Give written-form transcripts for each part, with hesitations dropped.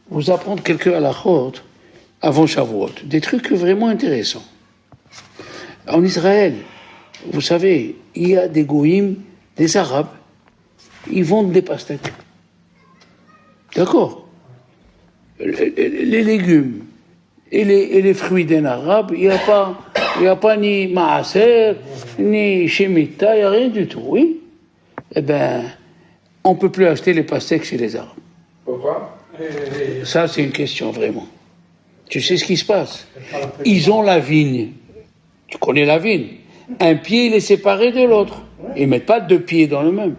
vous apprendre quelques halachot avant Shavuot, des trucs vraiment intéressants. En Israël, vous savez, il y a des goïms, des arabes, ils vendent des pastèques. D'accord? Les légumes et les fruits d'un arabe, il n'y a pas ni maaser, ni shemita, il n'y a rien du tout, oui? Eh bien, on ne peut plus acheter les pastèques chez les arabes. Pourquoi? Ça, c'est une question, vraiment. Tu sais ce qui se passe? Ils ont la vigne. Tu connais la vigne. Un pied, il est séparé de l'autre. Ils ne mettent pas deux pieds dans le même.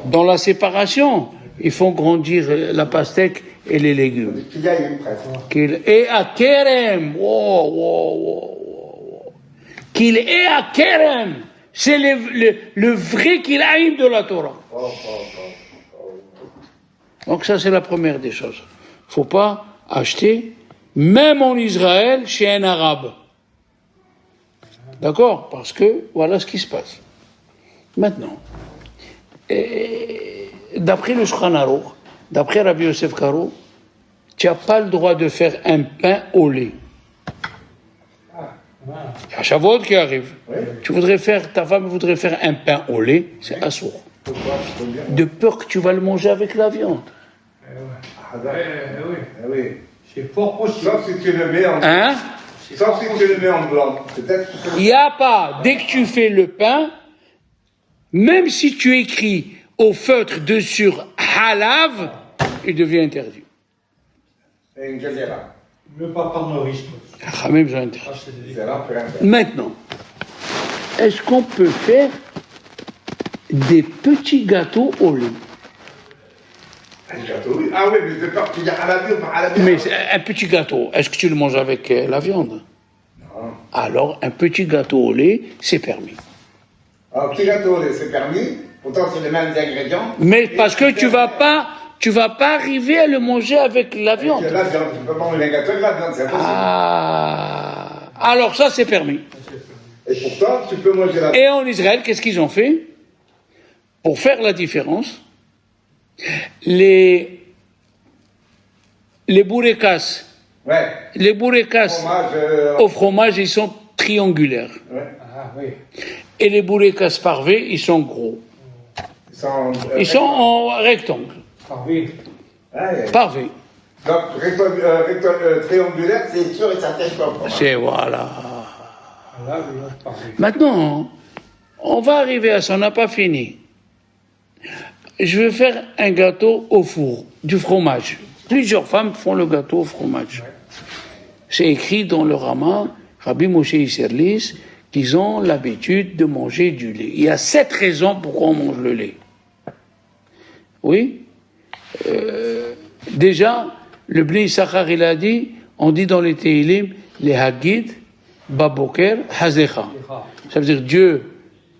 Dans la séparation, ils font grandir la pastèque et les légumes. Et à Kerem, qu'il est à Kerem, c'est le vrai Kilaïm de la Torah. Donc ça, c'est la première des choses. Il ne faut pas acheter, même en Israël, chez un arabe. D'accord? Parce que voilà ce qui se passe. Maintenant, d'après le Shulchan Aruch, d'après Rabbi Yosef Karo, tu n'as pas le droit de faire un pain au lait. Il y a Shavuot qui arrive. Oui. Ta femme voudrait faire un pain au lait, c'est assourd. De peur que tu vas le manger avec la viande. Oui. C'est fort possible. Sauf si tu le mets en blanc. Sauf si tu le mets en blanc. Il n'y a pas, dès que tu fais le pain, même si tu écris au feutre dessus halav, il devient interdit. Et une jazera. Ne pas prendre le risque. Même j'ai interdit. Maintenant, est-ce qu'on peut faire des petits gâteaux au lait? Un gâteau, oui. Ah oui, mais de peur qu'il y a à la vie ou pas à la vie. Mais un petit gâteau, est-ce que tu le manges avec la viande? Non. Alors, un petit gâteau au lait, c'est permis. Un petit gâteau au lait, c'est permis. Pourtant, c'est les mêmes ingrédients. Mais parce que tu vas pas arriver à le manger avec la viande. La viande, tu peux pas manger un gâteau avec la viande, c'est impossible. Ah, alors ça, c'est permis. Et pourtant, tu peux manger la viande. Et en Israël, qu'est-ce qu'ils ont fait? Pour faire la différence, les bourrekas, les bourrekas au fromage, ils sont triangulaires. Ouais. Ah oui. Et les bourrekas parvés, ils sont gros. Ils sont en rectangle. Parvé. Parvés. Donc, triangulaire, c'est sûr et certain que c'est voilà. Là, parvé. Maintenant, on va arriver à ça, on n'a pas fini. Je veux faire un gâteau au four, du fromage. Plusieurs femmes font le gâteau au fromage. C'est écrit dans le Rama, Rabbi Moshe Isserlis, qu'ils ont l'habitude de manger du lait. Il y a 7 raisons pourquoi on mange le lait. Oui. Déjà, le Bnei Issachar, il a dit, on dit dans les Tehillim, les Hagid, Baboker, Hazecha. Ça veut dire Dieu,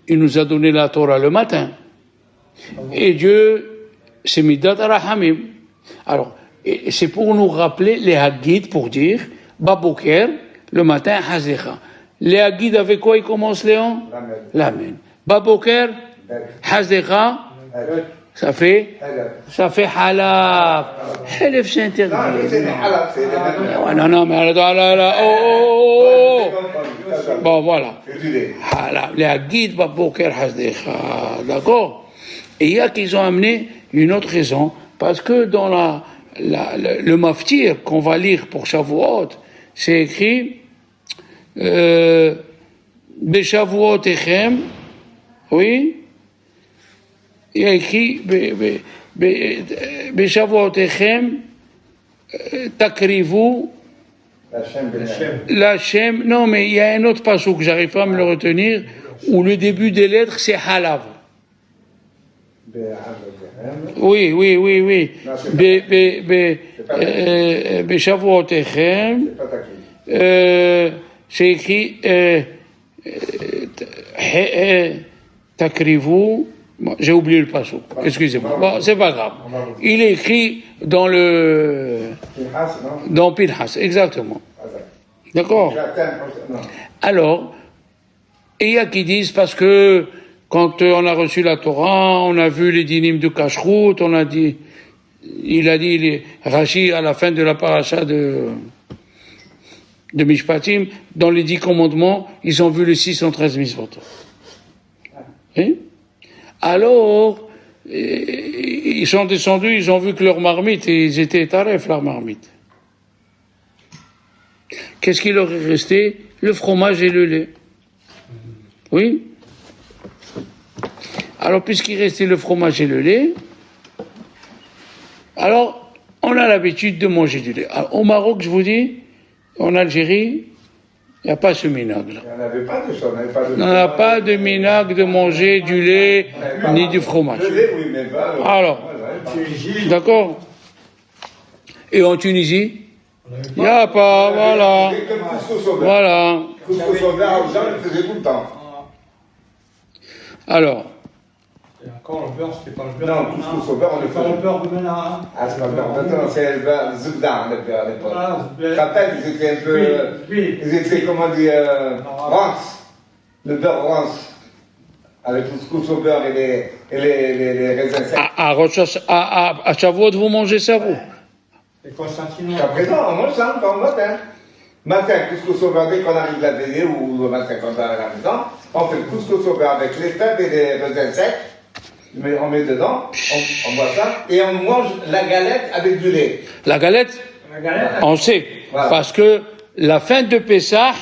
il nous a donné la Torah le matin. Et Dieu, c'est Midat Rahamim. Alors, c'est pour nous rappeler les Hagid, pour dire, Baboker, le matin, Hazecha. Les Hagid, avec quoi ils commencent, Léon? L'amen. Baboker, Hazecha, ça fait halaf. Halaf, c'est interdit. Non, mais bon, voilà. Halaf. Les Hagid, Baboker, Hazecha. D'accord? Et il y a qu'ils ont amené une autre raison, parce que dans le maftir qu'on va lire pour Shavuot, c'est écrit Beshavuot Echem, oui, il y a écrit Beshavuot Echem Takrivu Lachem. Non, mais il y a un autre passage que j'arrive pas à me le retenir, où le début des lettres c'est Halav. Oui. Beshavuot Echem, c'est écrit Takrivu. J'ai oublié le passage. Excusez-moi. Bon, c'est pas grave. Il est écrit dans Pinhas, exactement. D'accord. Alors, il y a qui disent parce que quand on a reçu la Torah, on a vu les dynimes de Kashrut, on a dit il a dit, Rashi, à la fin de la paracha de Mishpatim, dans les 10 commandements, ils ont vu les 613 mitzvot. Hein? Alors, ils sont descendus, ils ont vu que leur marmite, ils étaient taref, leur marmite. Qu'est-ce qui leur est resté? Le fromage et le lait. Oui? Alors, puisqu'il restait le fromage et le lait, alors, on a l'habitude de manger du lait. Alors, au Maroc, je vous dis, en Algérie, il n'y a pas ce minag là. Il n'y en avait pas de ça, On n'a pas de minag de manger du lait ni du fromage. Le lait, oui, mais pas. Alors, d'accord? Et en Tunisie, il n'y a pas, voilà. Voilà. Couscous au beurre, les gens le faisaient tout le temps. Alors, Et encore le beurre, c'était pas le beurre. Non, couscous au beurre, on le C'est pas le fait. beurre de maintenant. Ah, c'est pas le beurre. Maintenant, c'est le beurre, le zoubdan, le beurre à l'époque. Voilà, Je te rappelle, ils étaient un peu. Oui. Ils étaient, comment dire, rance. Le beurre rance. Avec le couscous au beurre et les raisins secs. à Shavuot, vous mangez ça, vous? Et Constantino. Jusqu'à présent, on mange ça encore le matin. Matin, couscous au beurre, dès qu'on arrive la veillée ou le matin quand on arrive à la maison, on fait le couscous au beurre avec les fèves et les raisins secs. Mais on met dedans, on boit ça, et on mange la galette avec du lait. La galette, La galette. on sait. Voilà. Parce que la fin de Pessah,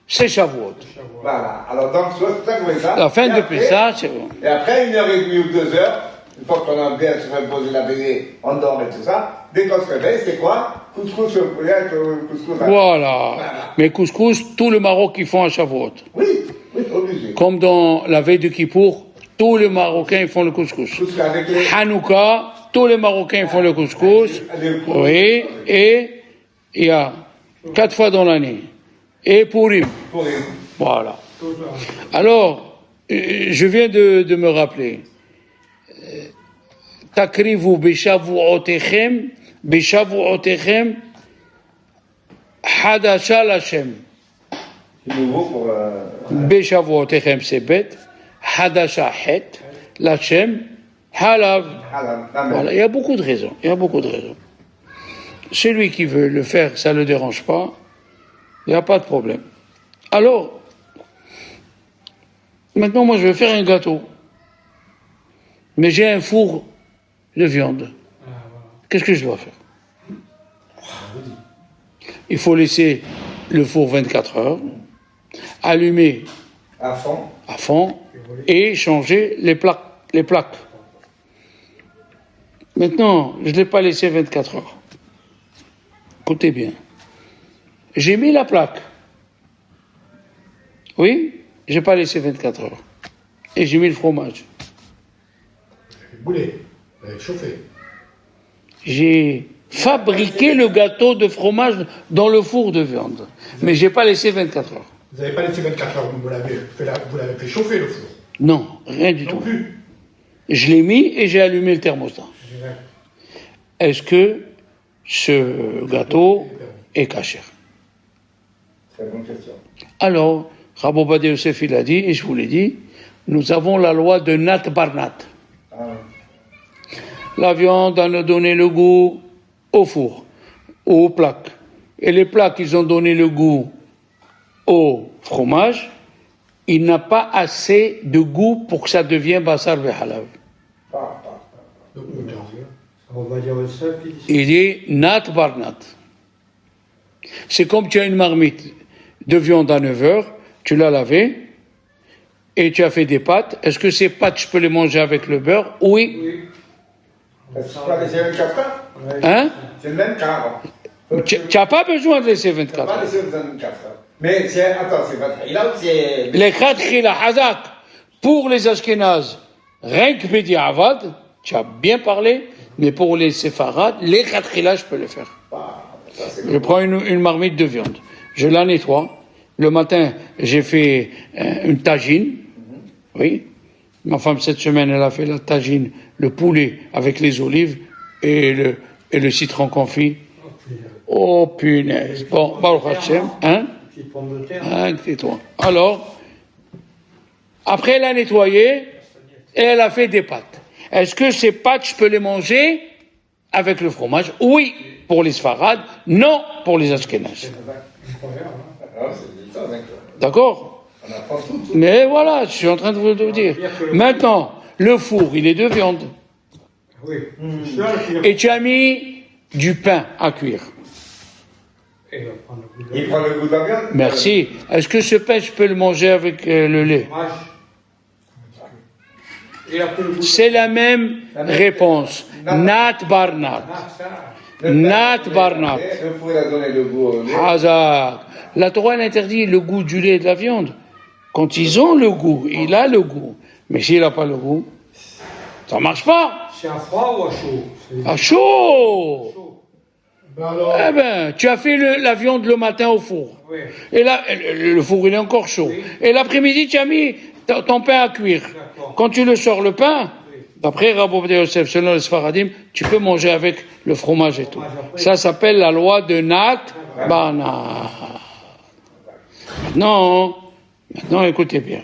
c'est Shavuot. Voilà. Alors, donc, soit ça, vous ça. La fin Et de après- Pessah, c'est bon. Et après 1h30 ou 2h, une fois qu'on a bien se reposé la veillée, on dort et tout ça, dès qu'on se réveille, c'est quoi? Couscous au poulet avec le couscous à... Voilà. Mais couscous, tout le Maroc, ils font à Shavuot. Oui, oui, obligé. Comme dans la veille de Kippour, tous les Marocains ils font le couscous. Couscous avec les... Hanouka, tous les Marocains ils font le couscous. Oui, et il y a 4 fois dans l'année. Et Purim. Pour les... Voilà. Alors, je viens de me rappeler. Takrivu beshavuotechem, hadasha Hashem. C'est nouveau pour... Beshavuotechem c'est bête, hadasha het, Lachem, halav. Voilà, il y a beaucoup de raisons. Il y a beaucoup de raisons. Celui qui veut le faire, ça ne le dérange pas. Il n'y a pas de problème. Alors, maintenant, moi, je vais faire un gâteau. Mais j'ai un four de viande. Qu'est-ce que je dois faire? Il faut laisser le four 24 heures, allumer À fond. et changer les plaques. Maintenant, je ne l'ai pas laissé 24 heures. Écoutez bien. J'ai mis la plaque. Oui, je n'ai pas laissé 24 heures. Et j'ai mis le fromage. Boulet, chauffé. J'ai fabriqué le gâteau de fromage dans le four de viande. Mais je n'ai pas laissé 24 heures. Vous n'avez pas laissé 24 heures, vous l'avez fait chauffer le four. Non, rien du Non tout. plus. Je l'ai mis et j'ai allumé le thermostat. Est-ce que ce gâteau est caché? C'est une bonne question. Alors, Rabbi Ovadia Yosef, il a dit, et je vous l'ai dit, nous avons la loi de Nat Barnat. La viande a donné le goût au four, aux plaques. Et les plaques, ils ont donné le goût au fromage. Il n'a pas assez de goût pour que ça devienne basar vehalav. On va dire ça, puis Il dit Nat Barnat. C'est comme tu as une marmite de viande à 9 heures, tu l'as lavée et tu as fait des pâtes. Est-ce que ces pâtes, je peux les manger avec le beurre? Oui. Est-ce que tu vas laisser 24 heures? Hein? C'est le même cas. Tu n'as pas besoin de laisser Tu vas 24 pas heures. laisser 24 heures. Mais c'est... Attends, c'est pas... Il a c'est... Les khadkhila hazak pour les Ashkénazes, rien que Bedi Avad, tu as bien parlé, mais pour les séfarades, les khadkhila, je peux le faire. Je prends une marmite de viande, je la nettoie. Le matin, j'ai fait une tagine. Oui. Ma femme, cette semaine, elle a fait la tagine, le poulet avec les olives et le citron confit. Oh, punaise. Bon, Baruch Hashem, hein? petite pomme de terre. Hein, tais-toi. Alors, après, elle a nettoyé et elle a fait des pâtes. Est-ce que ces pâtes, je peux les manger avec le fromage. Oui, pour les Sfarades, non pour les Ashkénazes. Incroyable. Hein. Ah, c'est des choses incroyables. D'accord? On apprend tout. Mais voilà, je suis en train de vous le dire. Maintenant, le four, il est de viande. Oui. C'est sûr qu'il Et tu as mis du pain à cuire. Et il va prendre le goût de Il prend le goût de la viande. Merci. Est-ce que ce pain, je peux le manger avec le lait? fromage. Et après le goût de C'est la même réponse. Nat Barnat. Ah, ça. Nat Barnat. Le four, il a donné le goût au lait. Hazak. La Torah elle interdit le goût du lait et de la viande. Quand ils ont le goût, il a le goût. Mais s'il n'a pas le goût, ça ne marche pas. C'est à froid ou à chaud? C'est À chaud. chaud. Ben alors, Eh ben, tu as fait la viande le matin au four. Oui. Et là, le four il est encore chaud. Et l'après-midi, tu as mis ton pain à cuire. D'accord. Quand tu le sors le pain, d'après Rabbi Ovadia Yosef, selon les Sfaradim, tu peux manger avec le fromage et tout. Ça s'appelle la loi de Nat Barnat. Maintenant, écoutez bien.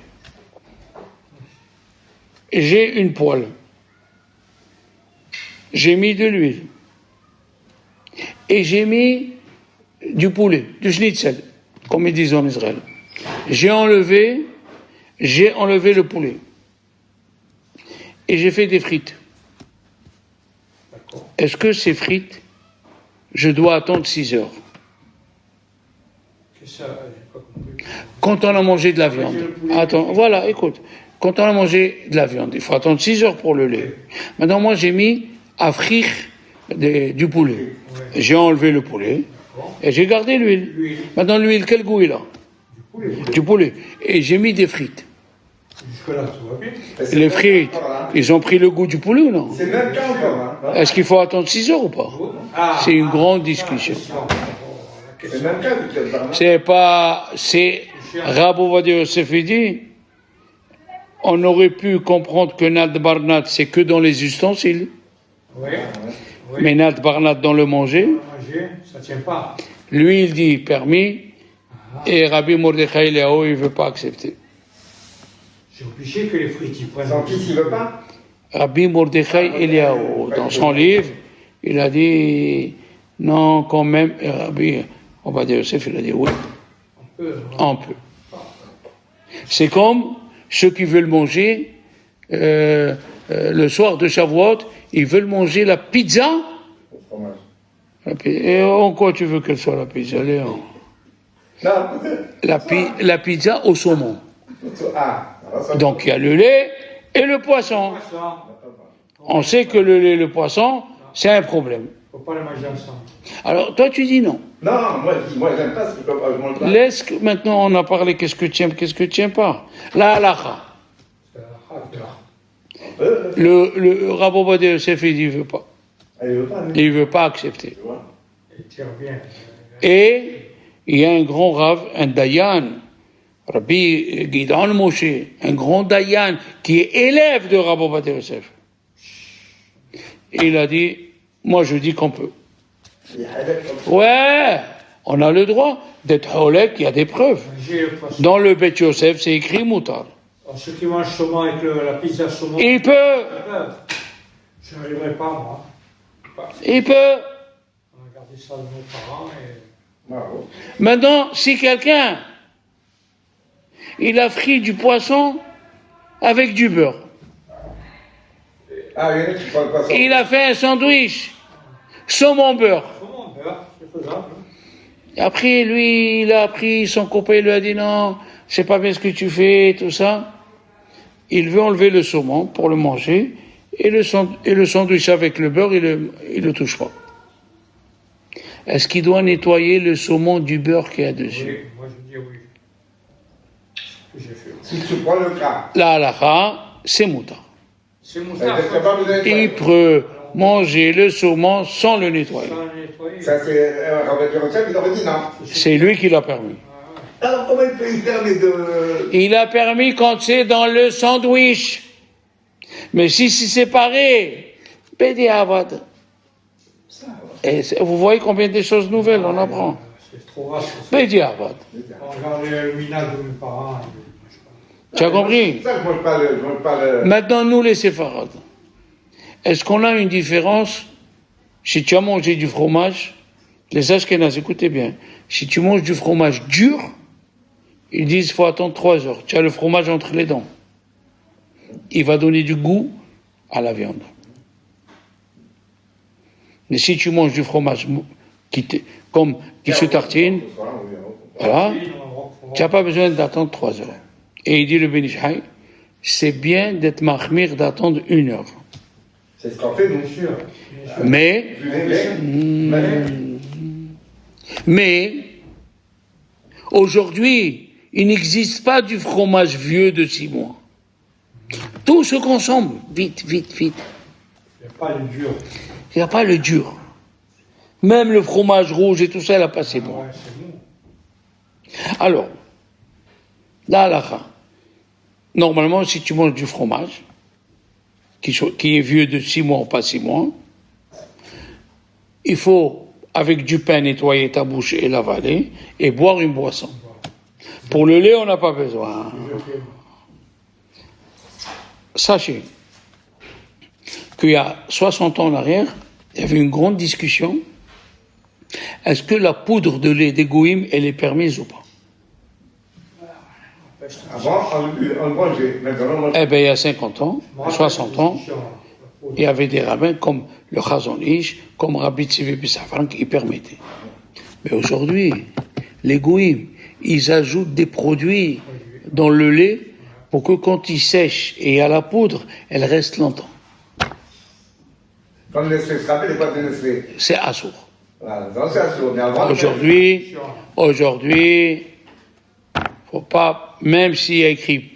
J'ai une poêle. J'ai mis de l'huile. Et j'ai mis du poulet, du schnitzel, comme ils disent en Israël. J'ai enlevé le poulet. Et j'ai fait des frites. Est-ce que ces frites, je dois attendre 6 heures? C'est ça, j'ai pas compris. Quand on a mangé de la viande. Attends, voilà, écoute. Quand on a mangé de la viande, il faut attendre 6 heures pour le lait. Maintenant, moi, j'ai mis à frire du poulet. J'ai enlevé le poulet et j'ai gardé l'huile. Maintenant, l'huile, quel goût il a? Du poulet. Et j'ai mis des frites. Jusque-là, tout va bien. C'est Les le même frites, cas encore, hein. ils ont pris le goût du poulet ou non? C'est le même cas encore. Hein. Est-ce qu'il faut attendre 6 heures ou pas? C'est une grande discussion. C'est le même cas du Kiel Barnat. C'est Rabbi Ovadia Yosef il dit, on aurait pu comprendre que Nat Barnat, c'est que dans les ustensiles, Oui. mais Nat Barnat dans le manger, Manger, ça tient pas. lui il dit permis, et Rabbi Mordechai Eliyahu il veut pas accepter. C'est obligé que les frites, ils prennent. Sans qui s'il veut pas? Rabbi Mordechai Eliyahu, dans son livre, il a dit non quand même, et Rabbi Ovadia Yosef il a dit oui, on peut. C'est comme ceux qui veulent manger le soir de Shavuot, ils veulent manger la pizza. Au fromage. Et en quoi tu veux qu'elle soit la pizza, Léon? Non, La pizza au saumon. ah, alors ça. Donc il y a le lait et le poisson. Ça, On sait que le lait et le poisson, c'est un problème. faut pas les manger ensemble. Alors toi tu dis non. Non, moi j'aime pas ce que je mange pas. Laisse que maintenant on a parlé qu'est-ce que tu aimes, qu'est-ce que tu n'aimes pas. La halakha. C'est la rade. Le Rabbi Ovadia Yosef il dit il veut pas. Elle veut pas, Il veut pas accepter. tu vois. Il tire bien. Et il y a un grand Rav, un Dayan, Rabbi Gidon Moshe, un grand Dayan qui est élève de Rabbi Ovadia Yosef. Il a dit, moi je dis qu'on peut. Il y a avec comme ça. Ouais, on a le droit d'être holek, il y a des preuves. Manger le poisson. Dans le Bet Yosef, c'est écrit moutar. Alors, ceux qui mangent saumon avec la pizza saumon. Il peut, Je n'arriverai pas, moi. il peut. On a gardé ça de nos parents et. Bravo. Maintenant, si quelqu'un, il a frit du poisson avec du beurre, Ah, il y en a qui prennent le poisson. il a fait un sandwich, saumon beurre. Saumon, beurre, c'est faisable. Et après, lui, il a pris son copain, il lui a dit non, c'est pas bien ce que tu fais, tout ça. Il veut enlever le saumon pour le manger, et le sandwich avec le beurre, il le touche pas. Est-ce qu'il doit nettoyer le saumon du beurre qu'il y a dessus? Oui, moi je dis oui. C'est ce que j'ai fait. Si tu prends le cas, La halakha, c'est moutar. C'est mon elle n'est pas besoin de Il peut manger le saumon sans le nettoyer. Sans nettoyer. Ça, c'est Robert Jérôme qui aurait dit non. C'est lui qui l'a permis. Alors, comment il peut y permettre de. Il a permis quand c'est dans le sandwich. Mais si c'est séparé, Bédi Avad. Et vous voyez combien de choses nouvelles on apprend. C'est trop vaste. Bédi Avad. On regarde le minage de mes parents. Tu as compris? C'est ça que je mange pas le. Maintenant, nous les séfarades, est-ce qu'on a une différence si tu as mangé du fromage, les Ashkénazes, écoutez bien, si tu manges du fromage dur, ils disent qu'il faut attendre 3 heures. Tu as le fromage entre les dents. Il va donner du goût à la viande. Mais si tu manges du fromage qui se tartine, voilà, tu n'as pas besoin d'attendre 3 heures. Et il dit le Ben Ish Chai, c'est bien d'être mahmir, d'attendre 1 heure. C'est ce qu'on fait, nous. Mais, aujourd'hui, il n'existe pas du fromage vieux de 6 mois. Tout se consomme vite. Il n'y a pas le dur. Il n'y a pas le dur. Même le fromage rouge et tout ça, il n'a pas 6 mois. Ouais, c'est bon. Alors, la halakha, normalement, si tu manges du fromage, qui est vieux de 6 mois ou pas 6 mois, il faut, avec du pain, nettoyer ta bouche et l'avaler, et boire une boisson. Pour le lait, on n'a pas besoin. Sachez qu'il y a 60 ans en arrière, il y avait une grande discussion. Est-ce que la poudre de lait des goïms, elle est permise ou pas? Avant, on mangeait. Maintenant, Eh bien, il y a 50 ans, 60 ans, il y avait des rabbins comme le Chazon Ish, comme Rabbi Tzvi Bissafran qui permettaient. Mais aujourd'hui, les goïms, ils ajoutent des produits dans le lait pour que quand il sèche et il y a la poudre, elle reste longtemps. Comme Nestlé, tu te rappelles les boîtes de Nestlé? C'est assourd. Voilà, donc c'est assuré. Mais avant, Aujourd'hui, faut pas, même s'il y a écrit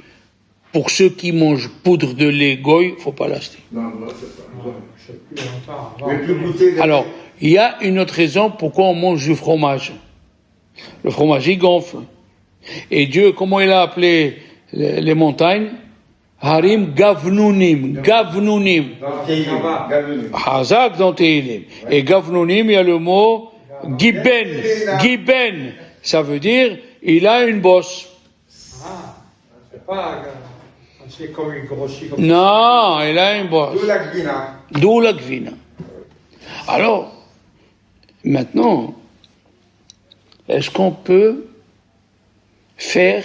pour ceux qui mangent poudre de lait goy, faut pas l'acheter. Non, c'est pas. Je sais plus longtemps. Vous pouvez plus goûter. Alors, il y a une autre raison pourquoi on mange du fromage. Le fromage, il gonfle. Et Dieu, comment il a appelé les montagnes? Harim Gavnunim. Gavnunim. Dans Teilim, Gavnunim. Hazak dans Teilim. Et Gavnunim, il y a le mot Giben. Giben. Ça veut dire, il a une bosse. Ah, c'est pas. C'est comme il grossit comme Non, il a une bosse. D'où la gvina. D'où la gvina. Alors, maintenant, est-ce qu'on peut faire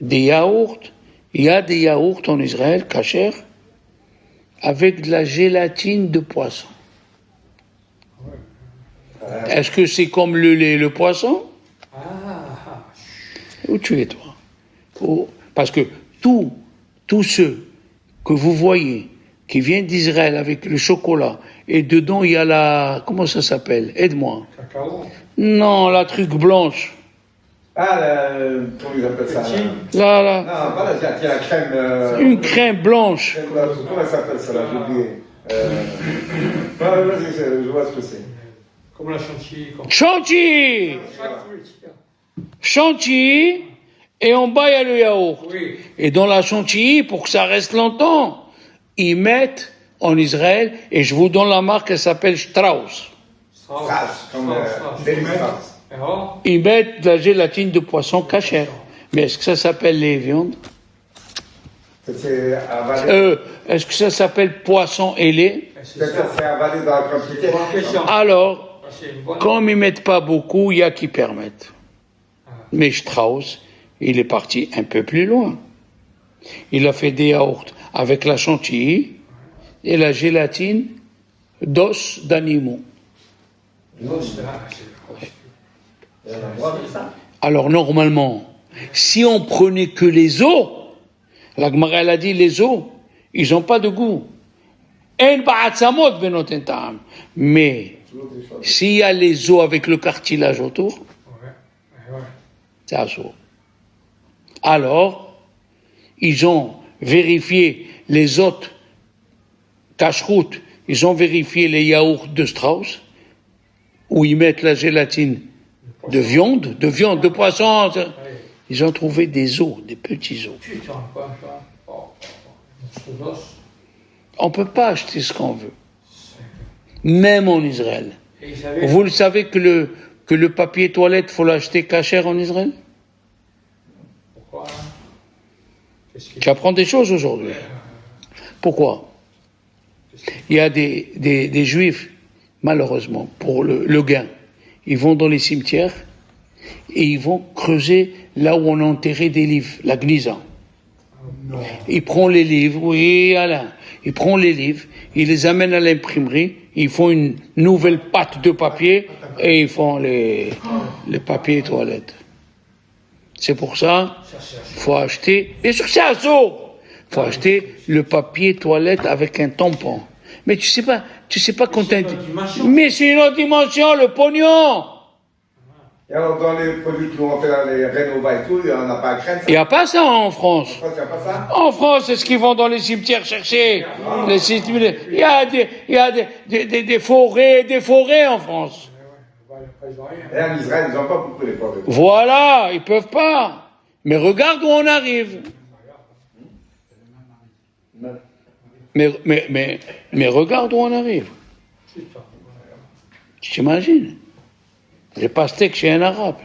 des yaourts? Il y a des yaourts en Israël, kasher, avec de la gélatine de poisson. Est-ce que c'est comme le lait et le poisson? Où tu es, toi? Parce que tous ceux que vous voyez qui viennent d'Israël avec le chocolat, et dedans il y a la... Comment ça s'appelle? Aide-moi. cacao. Non, la truc blanche. Ah, comment ils appellent ça? Là. Non, pas la gélatine, la crème. Une crème blanche. Comment ça s'appelle ça là? J'ai oublié. Vas-y, je vois ce que c'est. Comme la chantilly. Comme... Chantilly. Chaque fruit. Chantilly, et en bas il y a le yaourt. Oui. Et dans la chantilly, pour que ça reste longtemps, ils mettent en Israël, et je vous donne la marque, elle s'appelle Strauss. Strauss, comme Daily Strauss. Alors, Ils mettent de la gélatine de poisson cachère. Mais est-ce que ça s'appelle les viandes? C'est avalé. Est-ce que ça s'appelle poisson et lait? c'est ça. C'est avalé dans la quantité. Bonne question. Alors, C'est une bonne... comme ils mettent pas beaucoup, il y a qui permettent. Mais Strauss, il est parti un peu plus loin. Il a fait des yaourts avec la chantilly et la gélatine d'os d'animaux. Alors normalement, si on prenait que les os, la Gemara elle a dit les os, ils n'ont pas de goût. Mais s'il y a les os avec le cartilage autour, c'est assourd. Alors, ils ont vérifié les autres cache-routes, ils ont vérifié les yaourts de Strauss, où ils mettent la gélatine de viande, de poisson. Ils ont trouvé des os, des petits os. Putain, quoi, ça. On ne peut pas acheter ce qu'on veut. Même en Israël. Et ils avaient... Vous le savez que le papier toilette, il faut l'acheter cachère en Israël? Pourquoi? Qu'est-ce qu'il... Tu apprends des choses aujourd'hui. Pourquoi? Il y a des juifs malheureusement, pour le gain. Ils vont dans les cimetières et ils vont creuser là où on a enterré des livres, la gnisa. Non. Ils prennent les livres, oui Alain, ils prennent les livres, ils les amènent à l'imprimerie, ils font une nouvelle pâte de papier et ils font les papiers toilettes. C'est pour ça, il faut acheter, bien sûr c'est un saut, il faut acheter le papier toilette avec un tampon. Mais tu sais pas quand t'as... Mais c'est une autre dimension, le pognon. Et alors, dans les produits qui vont faire les rénovats et tout, il n'y en a pas à craindre. Il n'y a pas ça en France. Il n'y a pas ça. En France, c'est ce qu'ils vont dans les cimetières chercher. Les cimetières. Il y a des forêts en France. Et en Israël, ils n'ont pas beaucoup les forêts. Voilà, ils peuvent pas. Mais regarde où on arrive. Mais regarde où on arrive. Tu t'imagines? Les pastèques chez un arabe.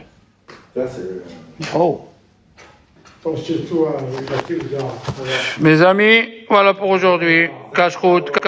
Ça, c'est... Oh. Donc, surtout, Mes amis, voilà pour aujourd'hui. Cache-route.